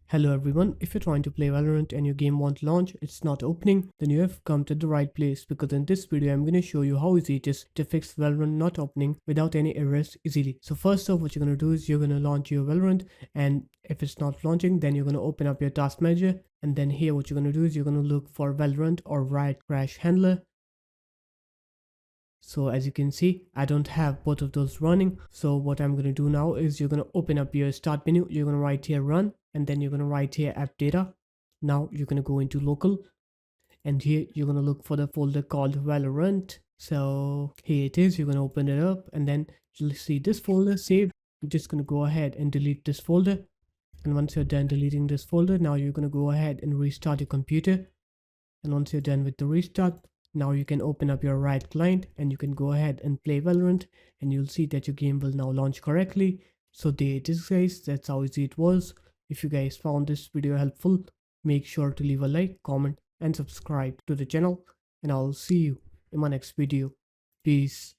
Hello everyone, if you're trying to play Valorant and your game won't launch, it's not opening, then you have come to the right place because in this video I'm going to show you how easy it is to fix Valorant not opening without any errors easily. So first off, what you're going to do is you're going to launch your Valorant, and if it's not launching, then you're going to open up your task manager, and then here what you're going to do is you're going to look for Valorant or Riot Crash Handler. So as you can see, I don't have both of those running. So what I'm going to do now is you're going to open up your start menu. You're going to write here run, and then you're going to write here app data. Now you're going to go into local, and here you're going to look for the folder called Valorant. So here it is. You're going to open it up, and then you'll see this folder saved. You're just going to go ahead and delete this folder. And once you're done deleting this folder, now you're going to go ahead and restart your computer. And once you're done with the restart, now you can open up your Riot Client and you can go ahead and play Valorant, and you'll see that your game will now launch correctly. So there it is guys, that's how easy it was. If you guys found this video helpful, make sure to leave a like, comment and subscribe to the channel, and I'll see you in my next video. Peace.